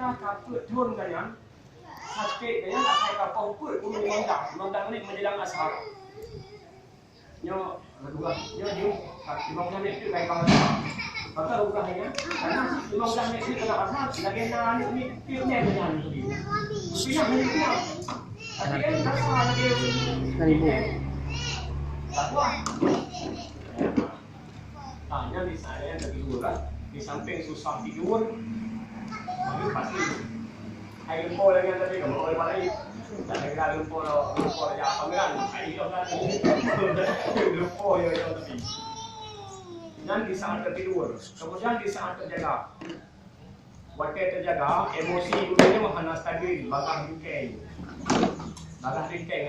apakah kaput turun ganyan? Sakit ganyan asal kapau put pun 15 menit menjelang asar. Nyo kedua, nyo dia 15 menit itu kayak kawan. Maka rupanya karena 15 menit itu kena asar, lagi nak ni tiupnya ganyan tadi. Pindah dari dia. Tapi kan rasa lagi Ribu. tak kuat. Tanya di sana yang ketiduran, di samping susah tidur, lalu pasti air lumpur lagi yang tadi kamu oleh malai, tak ada kena lumpur ya pangeran, air lumpur yang tadi. Dan di saat tertidur, kemudian di saat terjaga, waktu terjaga, emosi dulunya menghana stabil, bagah ringkeng,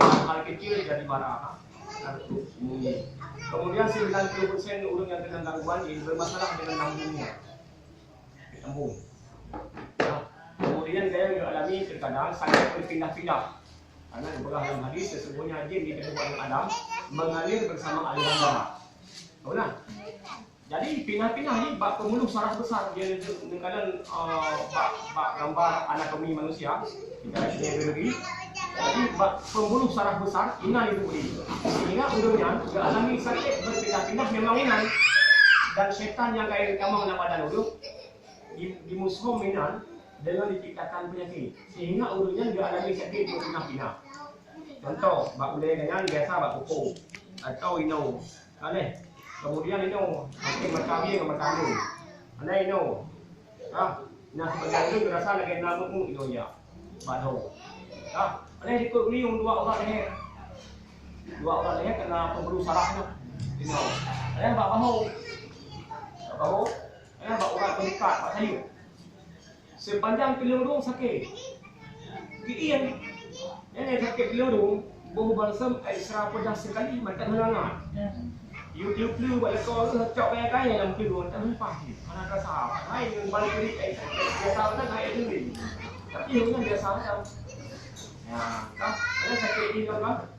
hal kecil jadi marah. Kemudian 90% orang yang kena gangguan ini bermasalah dengan lambungnya. Lambung. Nah, kemudian saya juga alami terkadang sakit berpindah-pindah. Karena di dalam hadis sesungguhnya jin di tubuh Adam mengalir bersama aliran darah. Tahu tak? Jadi pindah-pindah ni bab pemuluh saraf besar. Dia kadang bab gambar anatomi manusia. Kita ada biologi. Jadi pembuluh saraf besar inal itu boleh. Sehingga udurnya juga alami sakit berpindah-pindah memang inal. Dan setan yang kaya kamu nama badan udur di musuh inal dengan diciptakan penyakit. Sehingga udurnya juga alami sakit berpindah-pindah. Contoh, bak udara dengan biasa bak kuku atau ino. Aneh. Kemudian ino makin berkawin dengan berkawin. Aneh ino. Nah sebagian itu terasa lagi namun ino ya. Bado. Aneh ikut liung 2 orang leher. 2 orang leher kena pembuluh sarafnya. Ino. Aneh bak bahu. Aneh bak urat pendekat, bak sayur. Sepanjang pelindung sakit. Kiin. Ini sakit pelindung, bau balsam extra pedas sekali macam halangan. YouTube lu buat lekor tu cok kaya dalam pelindung tak lupa. Mana rasa? Hai balik ke biasa kan hai dulu. Tapi ini biasa macam. Ya, kan? Ada sakit ini kan?